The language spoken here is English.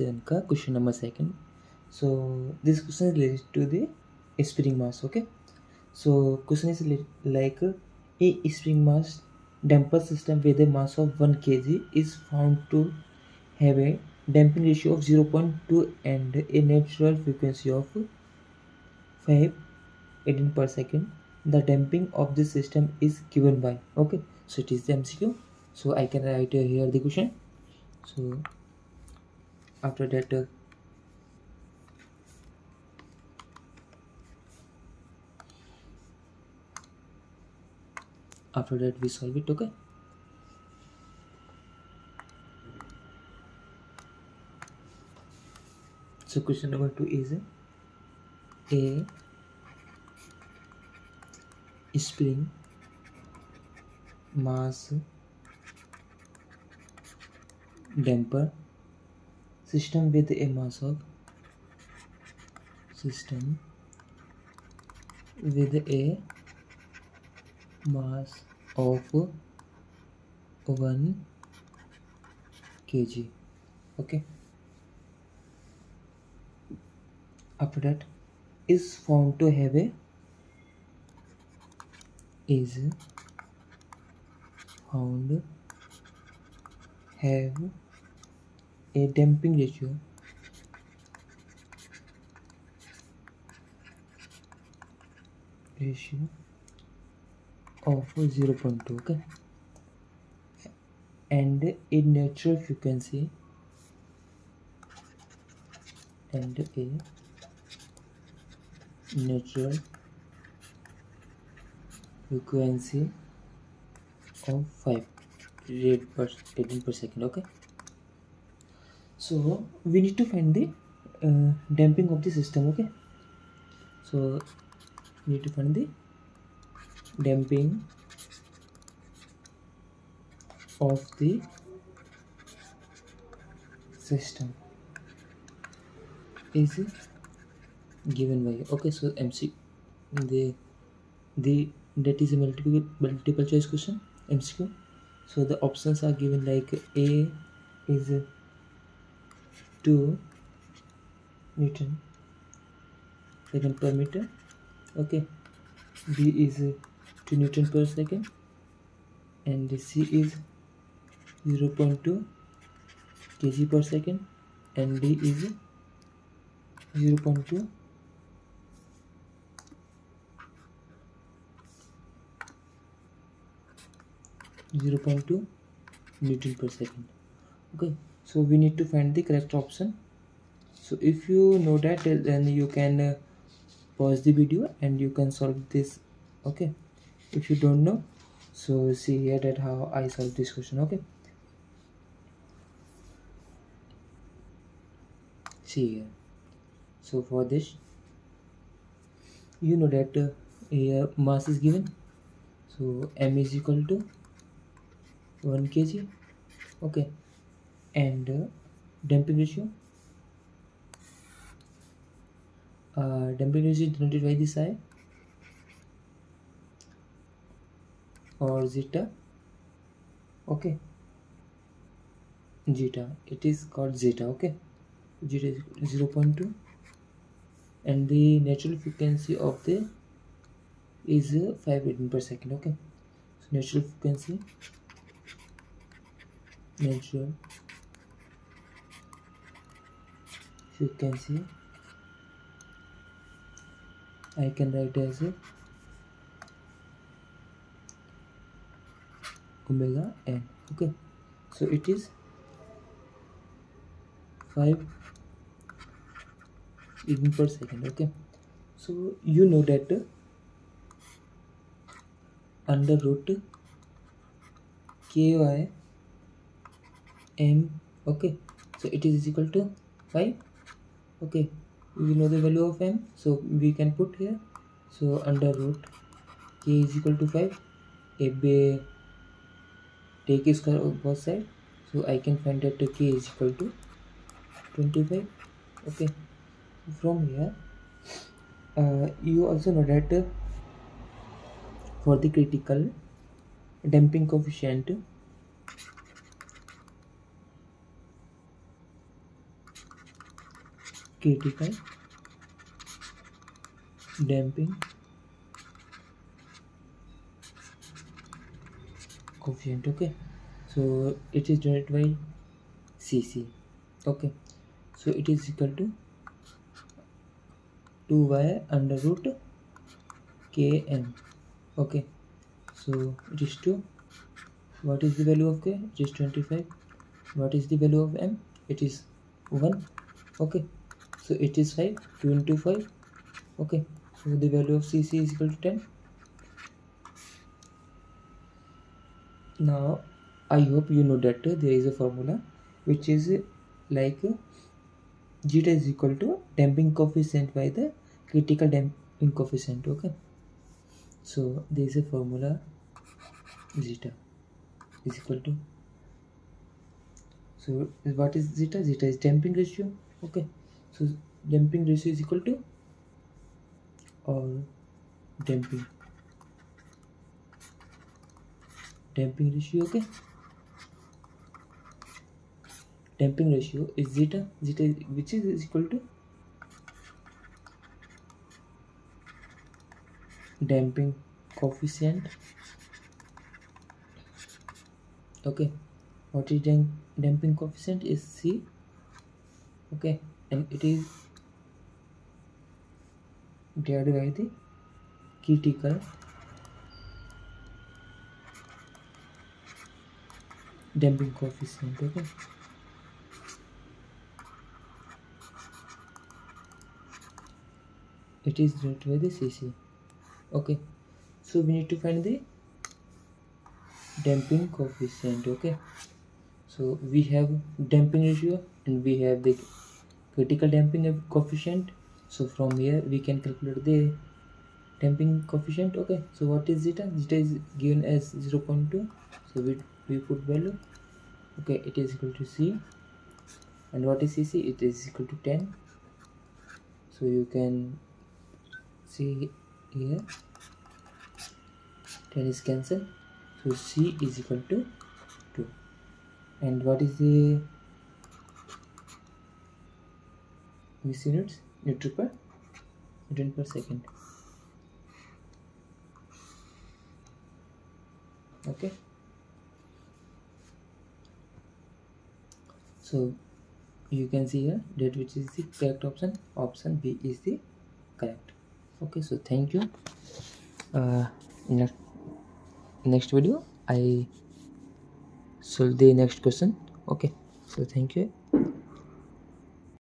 का question number second. So this question is related to the spring mass. Okay, so question is like a spring mass damper system with a mass of 1 kg is found to have a damping ratio of 0.2 and a natural frequency of 518 per second. The damping of this system is given by. Okay, so it is the MCQ. So I can write here the question. So after that we solve it. Okay, so question number 2 is a spring mass damper system with a mass of 1 kg. Okay, after that is found to have a damping ratio of 0.2. Okay, and a natural frequency of 5 rate per 18 per second. Okay, so we need to find the damping of the system. Okay, so we need to find the damping of the system is given by. Okay, so MC the that is a multiple choice question, MCQ. So the options are given like A is 2 Newton second per meter. Okay, B is 2 Newton per second, and C is 0.2 kg per second, and D is 0.2 Newton per second. Okay, so we need to find the correct option. So if you know that, then you can pause the video and you can solve this. Okay, if you don't know, so see here that how I solve this question. Okay, see here. So for this, you know that here mass is given, so M is equal to 1 kg. Okay, and damping ratio is denoted by this I or zeta. Okay, zeta, it is called zeta. Okay, zeta is 0.2, and the natural frequency of the is 518 per second. Okay, so natural frequency I can write as omega n. Okay, so it is 518 per second. Okay, so you know that under root ky m. Okay, so it is equal to 5. Okay, we know the value of m, so we can put here. So under root k is equal to 5. If take square of both sides, so I can find that k is equal to 25. Okay, from here you also know that for the critical damping coefficient critical damping coefficient. Okay, so it is denoted by Cc. Okay, so it is equal to 2y under root kn. Okay, so it is 2. What is the value of k? It is 25. What is the value of m? It is 1. Okay, so it is 5. 2 into 5. Okay, so the value of Cc is equal to 10. Now I hope you know that there is a formula which is like zeta is equal to damping coefficient by the critical damping coefficient. Okay, so there is a formula zeta is equal to, so what is zeta? Zeta is damping ratio. Okay, so damping ratio is equal to, or damping ratio. Okay, damping ratio is zeta, which is equal to damping coefficient. Okay, what is damping coefficient is C. Okay, and it is divided by the critical damping coefficient. Okay, it is divided by the Cc. Okay, so we need to find the damping coefficient. Okay, so we have damping ratio and we have the critical damping coefficient. So from here we can calculate the damping coefficient. Okay, so what is zeta? Zeta is given as 0.2, so we put value. Okay, it is equal to C. And what is Cc? It is equal to 10. So you can see here 10 is cancelled, so C is equal to 2. And what is the VC units? Newton per second. Okay, so you can see here that which is the correct option B is the correct. Okay, so thank you. Next video I solve the next question. Okay, so thank you.